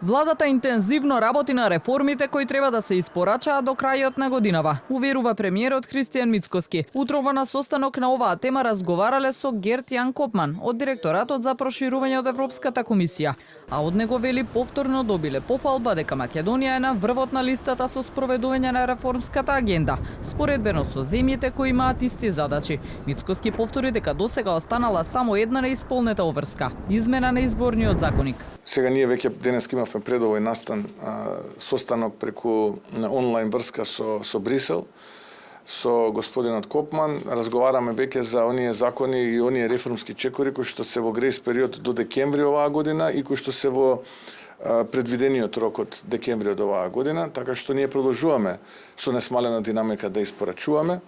Владата интензивно работи на реформите кои треба да се испорачаат до крајот на годинава, уверува премиерот Христијан Мицкоски. Утрово на состанок на оваа тема разговарале со Герт Јан Копман од Директоратот за проширување од Европската комисија, а од него вели повторно добиле пофалба дека Македонија е на врвот на листата со спроведување на реформската агенда, споредбено со земјите кои имаат исти задачи. Мицкоски повтори дека досега останала само една неисполнета обврска – измена на изборниот законик. Сега ние веќе денеска имавме пред овој настан состанок преку онлайн врска со Брисел, со господинот Копман. Разговараме веќе за оние закони и оние реформски чекори кои што се во грејс период до декември оваа година и кои што се во предвидениот рок од декември од оваа година, така што ние продолжуваме со несмалена динамика да испорачуваме.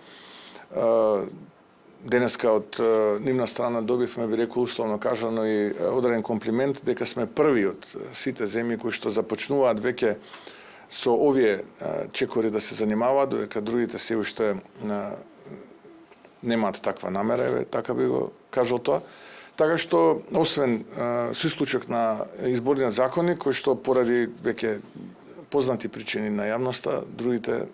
Денеска од нивна страна добивме, би рекол условно кажано, и одреден комплимент дека сме први од сите земји кои што започнуваат веќе со овие чекори да се занимаваат, додека другите се уште немаат таква намера, така би го кажал тоа. Така што, освен со исклучок на изборниот законник, кој што поради веќе познати причини на јавноста, другите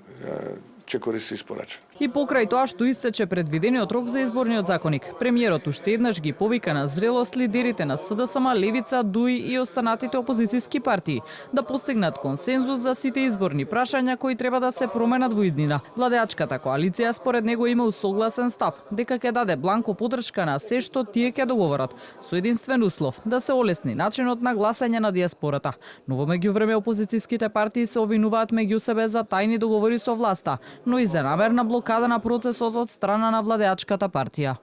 чекори се испорача. И покрај тоа што истече предвидениот рок за изборниот законик, премиерот уште еднаш ги повика на зрелост лидерите на СДСМ, Левица, ДУИ и останатите опозицијски партии да постигнат консензус за сите изборни прашања кои треба да се променат во иднина. Владеачката коалиција според него има согласен став дека ќе даде бланко поддршка на се што тие ќе договорат, со единствен услов да се олесни начинот на гласање на диаспората. Но во меѓувреме опозицијските партии се обвинуваат меѓу себе за тајни договори со власта, но и за намерна блокада на процесот од страна на владеачката партија.